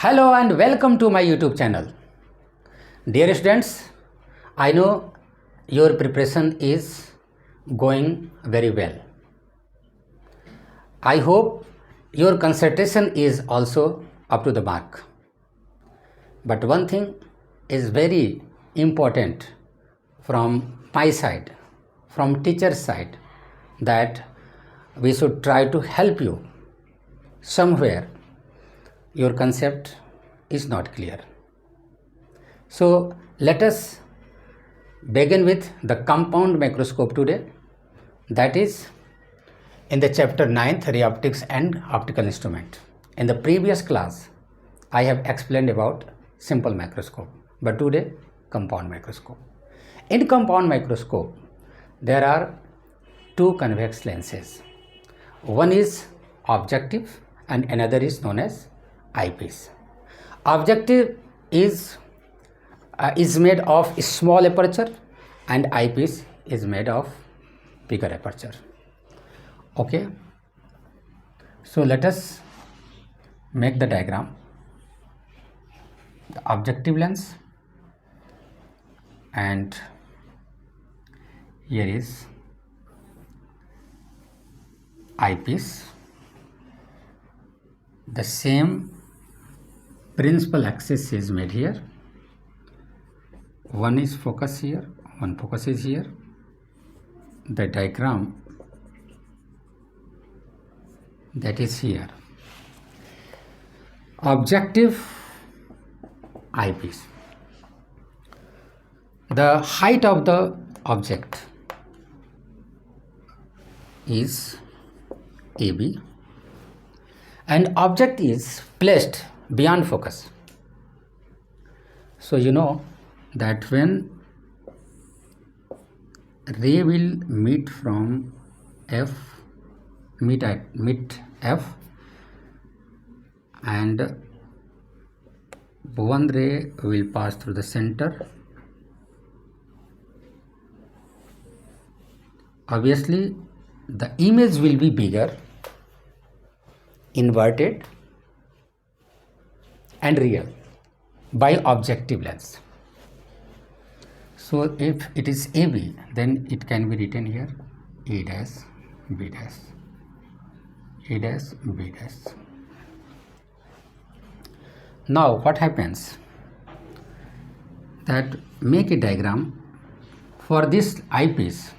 Hello and welcome to my YouTube channel. Dear students, I know your preparation is going very well. I hope your concentration is also up to the mark. But one thing is very important from my side, from teacher's side, that we should try to help you somewhere your concept is not clear. So let us begin with the compound microscope today, that is in the chapter 9th, ray optics and optical instrument. In the previous class I have explained about simple microscope, but today compound microscope. In compound microscope there are two convex lenses. One is objective and another is known as eyepiece. Objective is made of small aperture and eyepiece is made of bigger aperture. Okay, so let us make the diagram. The objective lens, and here is eyepiece. The same principal axis is made here. One is focus here, one focus is here. The diagram that is here. Objective, eyepiece. The height of the object is AB and object is placed beyond focus. So you know that when ray will meet from F, meet F, and one ray will pass through the center. Obviously the image will be bigger, inverted and real by objective lens. So if it is AB, then it can be written here A dash B dash, A dash B dash. Now what happens, that make a diagram for this eyepiece.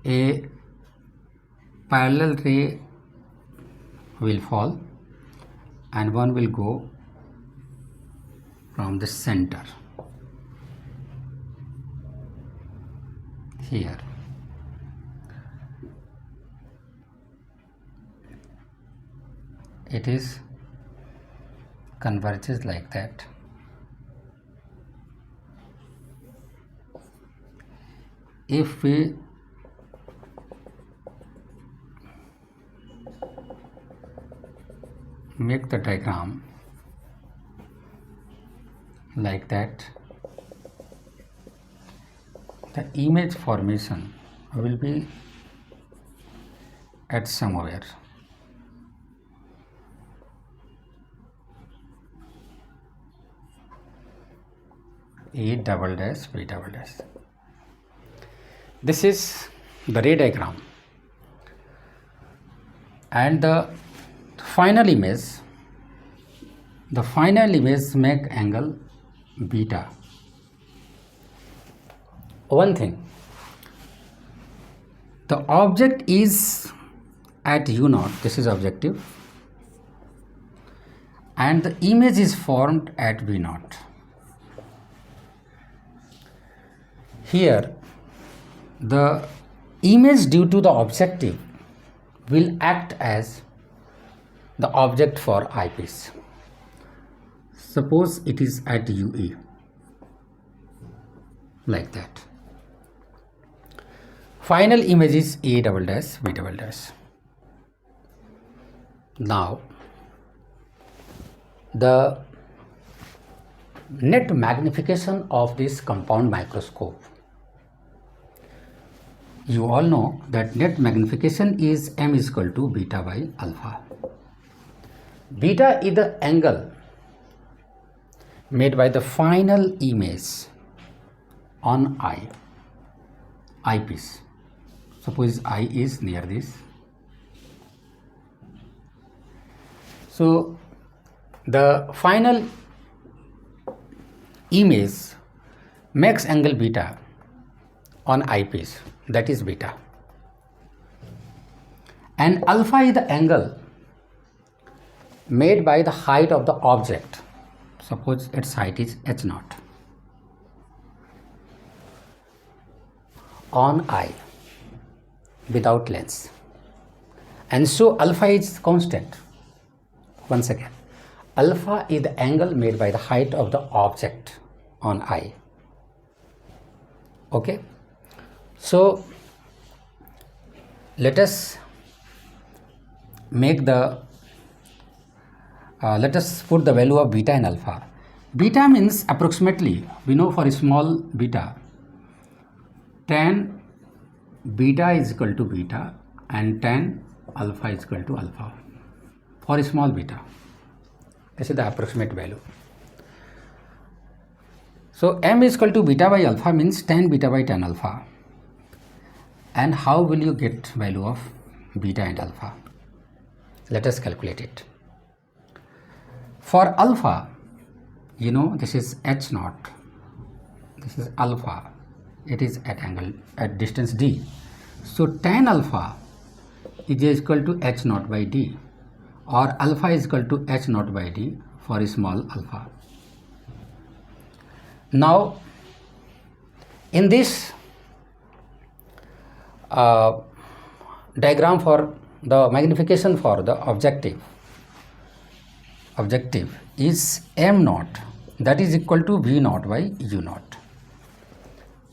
A parallel ray will fall and one will go from the center here. It is converges like that. If we make the diagram like that, the image formation will be at somewhere. A double dash B double dash. This is the ray diagram, and the final image make angle beta. One thing, the object is at U0, this is objective, and the image is formed at V0. Here the image due to the objective will act as the object for eyepiece. Suppose it is at UE, like that. Final image is A double dash B double dash. Now the net magnification of this compound microscope, you all know that net magnification is m is equal to beta by alpha. Beta is the angle made by the final image on eyepiece. Suppose eye is near this. So the final image makes angle beta on eyepiece, that is beta. And alpha is the angle made by the height of the object. Suppose its height is h0 on eye without lens, and so alpha is constant. Once again, alpha is the angle made by the height of the object on eye. Okay, so let us make the let us put the value of beta and alpha. Beta means approximately, we know for a small beta, tan beta is equal to beta and tan alpha is equal to alpha for a small beta. This is the approximate value. So m is equal to beta by alpha means tan beta by tan alpha. And how will you get value of beta and alpha? Let us calculate it. For alpha, you know, this is h0, this is alpha, it is at angle at distance d. So tan alpha is equal to h0 by d, or alpha is equal to h0 by d for a small alpha. Now in this diagram for the magnification for the objective is m0, that is equal to v0 by u0.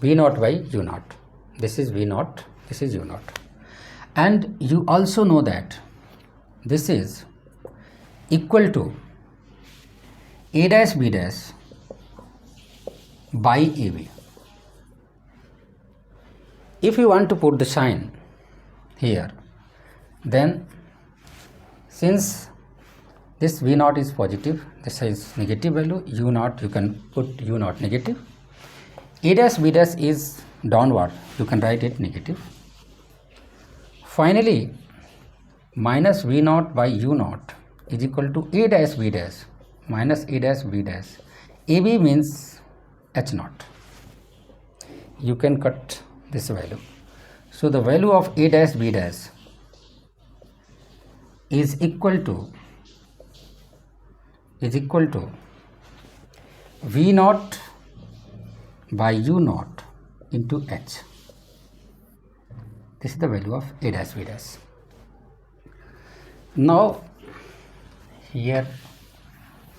v0 by u0. This is v0, this is u0. And you also know that this is equal to a dash b dash by ab. If you want to put the sign here, then since this v0 is positive, this is negative value, u0 you can put u0 negative, a dash b dash is downward, you can write it negative. Finally, minus v0 by u0 is equal to a dash b dash minus a dash b dash. ab means h0. You can cut this value. So the value of a dash b dash is equal to v0 by u0 into h. This is the value of a dash b dash. Now here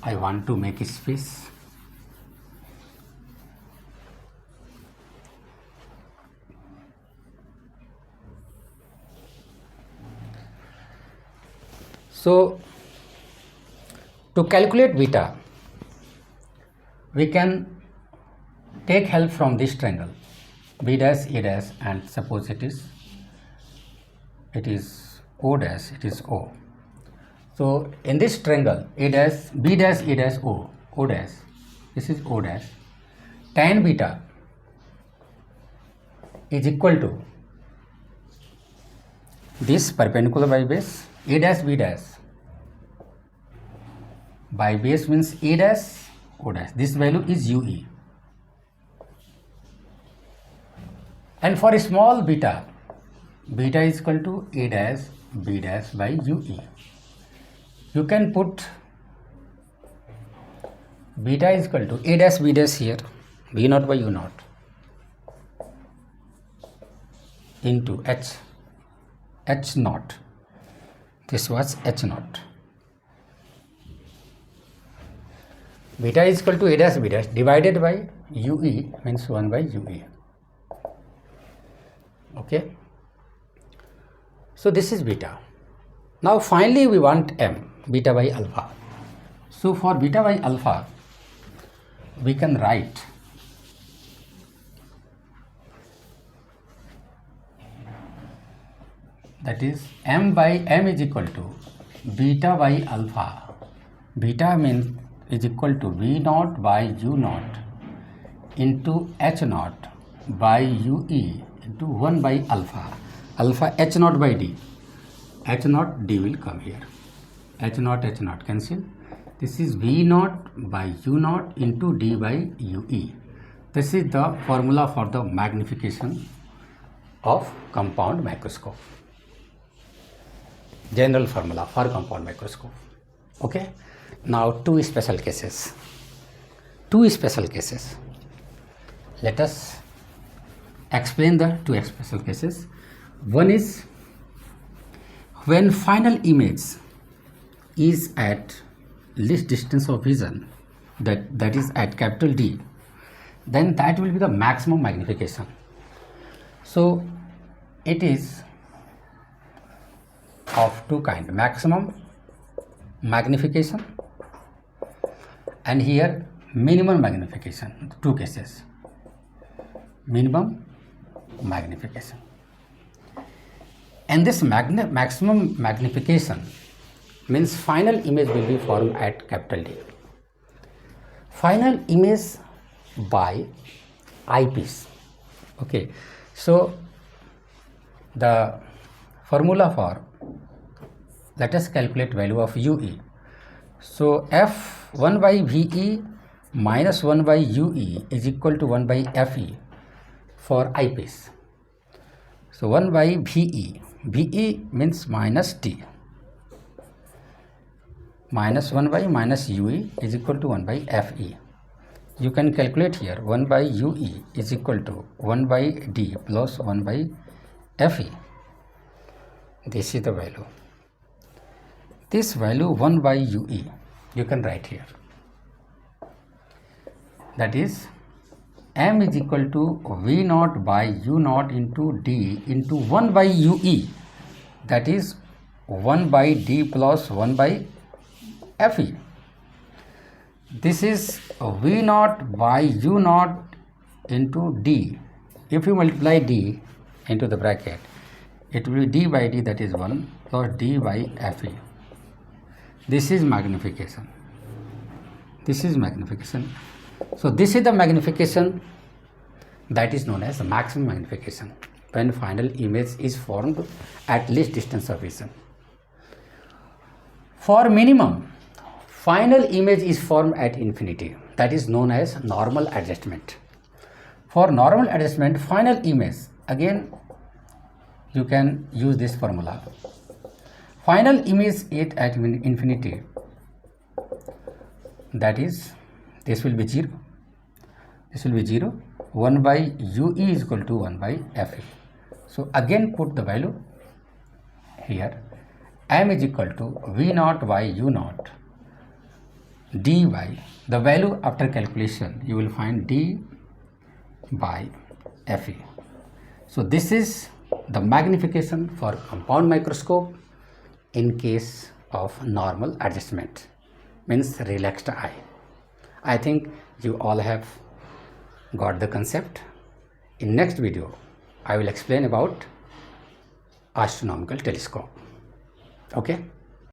I want to make a space. So to calculate beta, we can take help from this triangle b dash a dash, and suppose it is o dash, it is o. So in this triangle a dash b dash a dash o dash, this is o dash, tan beta is equal to this perpendicular by base a dash b dash by base means a dash o dash. This value is ue. And for a small beta, beta is equal to a dash b dash by ue. You can put beta is equal to a dash b dash here, v0 by u0 into h0. This was h0. Beta is equal to a dash b dash divided by ue means 1 by ue. Okay. So this is beta. Now finally we want m, beta by alpha. So for beta by alpha, we can write that is m by m is equal to beta by alpha. Beta means is equal to V naught by U naught into H naught by UE into 1 by alpha. Alpha H naught by D. H naught D will come here. H naught cancel. This is V naught by U naught into D by UE. This is the formula for the magnification of compound microscope. General formula for compound microscope. Okay. Now two special cases. Let us explain the two special cases. One is when final image is at least distance of vision, that is at capital D, then that will be the maximum magnification. So it is of two kinds, maximum magnification and here minimum magnification. Two cases, minimum magnification. And this maximum magnification means final image will be formed at capital D. Final image by eyepiece. Okay, so the formula for, let us calculate value of UE. So F1 by VE minus 1 by UE is equal to 1 by FE for eyepiece. So 1 by VE, VE means minus T, minus 1 by minus UE is equal to 1 by FE. You can calculate here 1 by UE is equal to 1 by D plus 1 by FE. This is the value. This value 1 by UE you can write here. That is M is equal to V naught by U naught into D into 1 by UE. That is 1 by D plus 1 by FE. This is V naught by U naught into D. If you multiply D into the bracket, it will be D by D, that is 1 plus D by FE. This is magnification. This is magnification. So this is the magnification that is known as the maximum magnification when final image is formed at least distance of vision. For minimum, final image is formed at infinity. That is known as normal adjustment. For normal adjustment, final image, again you can use this formula. Final image is at infinity. That is, this will be 0. This will be 0. 1 by UE is equal to 1 by FE. So again put the value here. M is equal to V naught by U naught D by, the value after calculation you will find D by FE. So this is the magnification for compound microscope in case of normal adjustment, means relaxed eye. I think you all have got the concept. In next video I will explain about astronomical telescope. Okay.